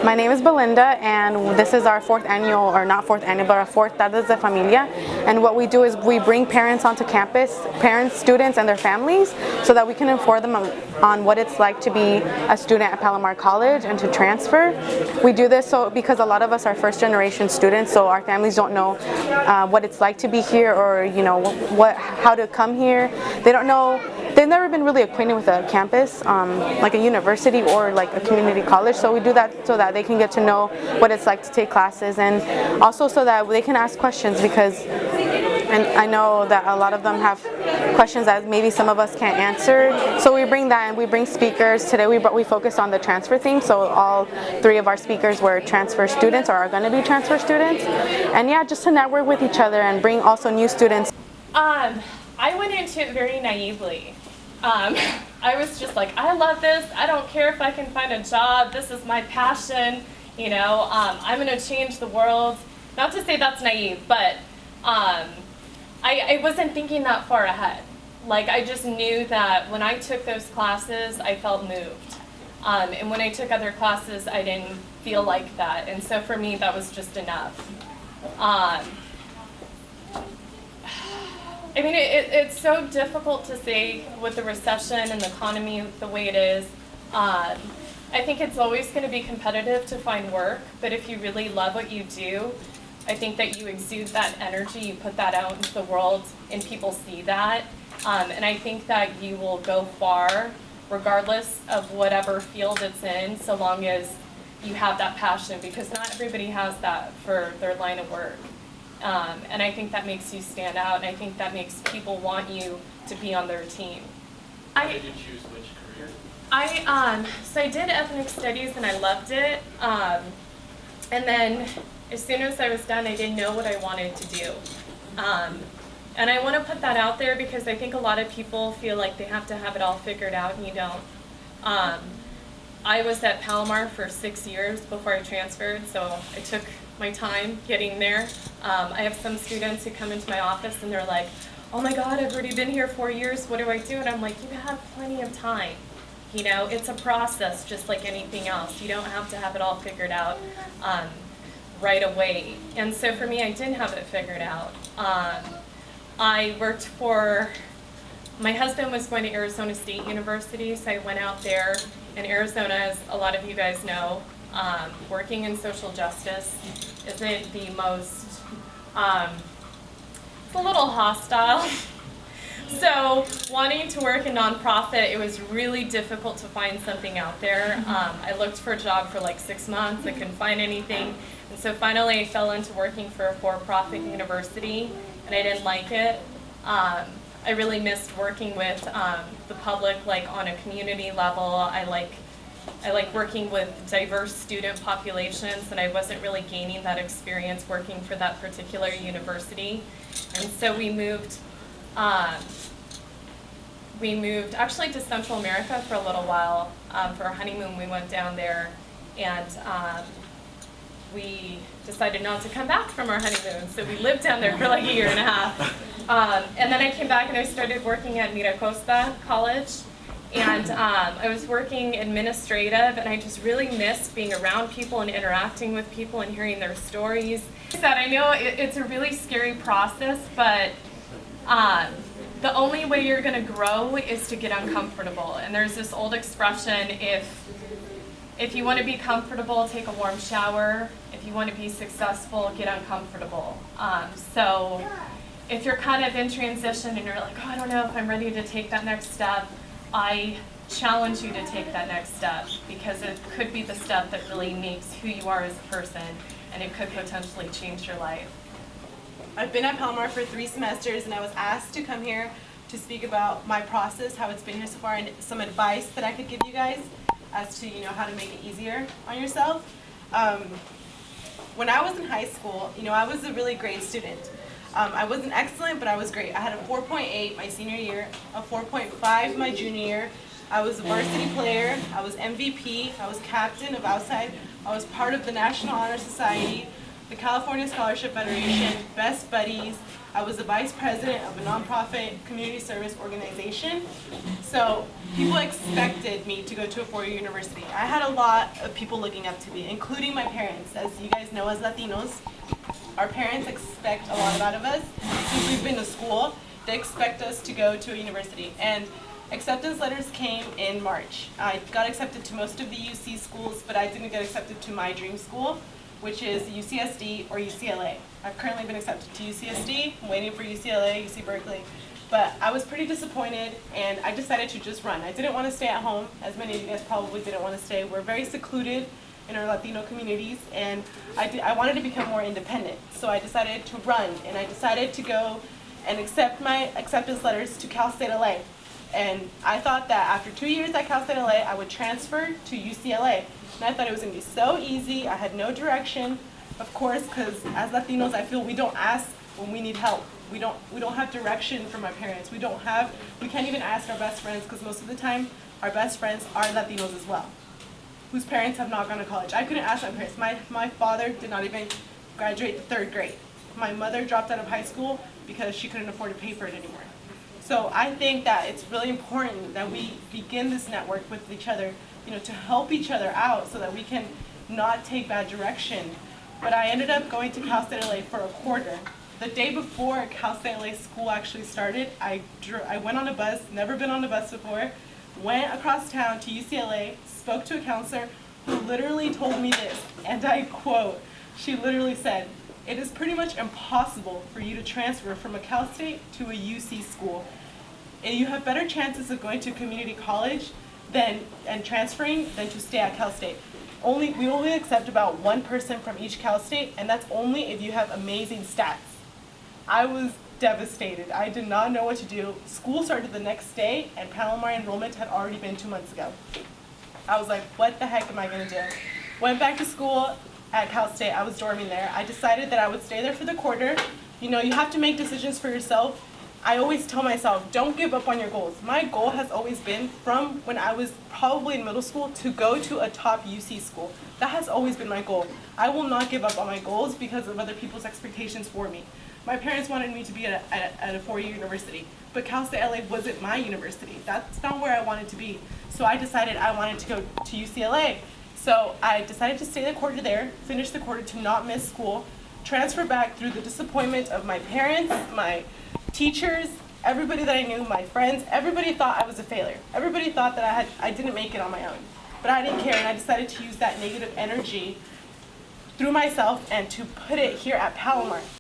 My name is Belinda, and this is our fourth annual, or not fourth annual, but our fourth Tardes de Familia. And what we do is we bring parents onto campus, parents, students, and their families, so that we can inform them on what it's like to be a student at Palomar College and to transfer. We do this because a lot of us are first generation students, so our families don't know what it's like to be here, or how to come here. They don't know. They've never been really acquainted with a campus, like a university or like a community college. So we do that so that they can get to know what it's like to take classes, and also so that they can ask questions, because and I know that a lot of them have questions that maybe some of us can't answer. So we bring that, and we bring speakers. Today we focused on the transfer theme, so all three of our speakers were transfer students or are going to be transfer students. And yeah, just to network with each other and bring also new students. I went into it very naively. I was just like, I love this. I don't care if I can find a job. This is my passion. I'm going to change the world. Not to say that's naive, but I wasn't thinking that far ahead. Like, I just knew that when I took those classes, I felt moved. And when I took other classes, I didn't feel like that. And so for me, that was just enough. I mean, it's so difficult to say with the recession and the economy the way it is. I think it's always going to be competitive to find work, but if you really love what you do, I think that you exude that energy, you put that out into the world, and people see that. And I think that you will go far, regardless of whatever field it's in, so long as you have that passion, because not everybody has that for their line of work. And I think that makes you stand out, and I think that makes people want you to be on their team. Why did you choose which career? So I did ethnic studies, and I loved it. And then as soon as I was done, I didn't know what I wanted to do. And I want to put that out there because I think a lot of people feel like they have to have it all figured out, and you don't. I was at Palomar for 6 years before I transferred, so I took my time getting there. I have some students who come into my office and they're like, oh my God, I've already been here 4 years, what do I do? And I'm like, you have plenty of time. It's a process just like anything else. You don't have to have it all figured out right away. And so for me, I didn't have it figured out. I worked my husband was going to Arizona State University, so I went out there. And Arizona, as a lot of you guys know, working in social justice isn't the most, it's a little hostile. So wanting to work in nonprofit, it was really difficult to find something out there. I looked for a job for like 6 months, I couldn't find anything. And so finally I fell into working for a for-profit university, and I didn't like it. I really missed working with the public, like on a community level. I like working with diverse student populations, and I wasn't really gaining that experience working for that particular university. And so we moved actually to Central America for a little while. For our honeymoon, we went down there, and we decided not to come back from our honeymoon, so we lived down there for like a year and a half. And then I came back and I started working at M.E.CH.A College, and I was working administrative, and I just really missed being around people and interacting with people and hearing their stories. I know it's a really scary process, but the only way you're going to grow is to get uncomfortable. And there's this old expression, if you want to be comfortable, take a warm shower. If you want to be successful, get uncomfortable. So if you're kind of in transition and you're like, oh, I don't know if I'm ready to take that next step, I challenge you to take that next step, because it could be the step that really makes who you are as a person, and it could potentially change your life. I've been at Palomar for 3 semesters, and I was asked to come here to speak about my process, how it's been here so far, and some advice that I could give you guys as to how to make it easier on yourself. When I was in high school, I was a really great student. I wasn't excellent, but I was great. I had a 4.8 my senior year, a 4.5 my junior year. I was a varsity player. I was MVP. I was captain of outside. I was part of the National Honor Society. the California Scholarship Federation, Best Buddies. I was the vice president of a nonprofit community service organization. So people expected me to go to a four-year university. I had a lot of people looking up to me, including my parents. As you guys know, as Latinos, our parents expect a lot out of us. Since we've been to school, they expect us to go to a university. And acceptance letters came in March. I got accepted to most of the UC schools, but I didn't get accepted to my dream school, which is UCSD or UCLA. I've currently been accepted to UCSD, I'm waiting for UCLA, UC Berkeley. But I was pretty disappointed, and I decided to just run. I didn't want to stay at home, as many of you guys probably didn't want to stay. We're very secluded in our Latino communities, and I wanted to become more independent. So I decided to run, and I decided to go and accept my acceptance letters to Cal State LA. And I thought that after 2 years at Cal State LA, I would transfer to UCLA. And I thought it was going to be so easy. I had no direction, of course, because as Latinos, I feel we don't ask when we need help. We don't have direction from our parents. We can't even ask our best friends, because most of the time, our best friends are Latinos as well, whose parents have not gone to college. I couldn't ask my parents. My father did not even graduate the third grade. My mother dropped out of high school because she couldn't afford to pay for it anymore. So I think that it's really important that we begin this network with each other, to help each other out so that we can not take bad direction. But I ended up going to Cal State LA for a quarter. The day before Cal State LA school actually started, I went on a bus, never been on a bus before, went across town to UCLA, spoke to a counselor who literally told me this, and I quote, she literally said, "It is pretty much impossible for you to transfer from a Cal State to a UC school. And you have better chances of going to a community college and transferring than to stay at Cal State. We only accept about one person from each Cal State, and that's only if you have amazing stats." I was devastated. I did not know what to do. School started the next day, and Palomar enrollment had already been 2 months ago. I was like, what the heck am I going to do? Went back to school at Cal State. I was dorming there. I decided that I would stay there for the quarter. You have to make decisions for yourself. I always tell myself, don't give up on your goals. My goal has always been, from when I was probably in middle school, to go to a top UC school. That has always been my goal. I will not give up on my goals because of other people's expectations for me. My parents wanted me to be at a four-year university, but Cal State LA wasn't my university. That's not where I wanted to be. So I decided I wanted to go to UCLA. So I decided to stay the quarter there, finish the quarter to not miss school, transfer back through the disappointment of my parents, my teachers, everybody that I knew, my friends. Everybody thought I was a failure. Everybody thought that I didn't make it on my own. But I didn't care, and I decided to use that negative energy through myself and to put it here at Palomar.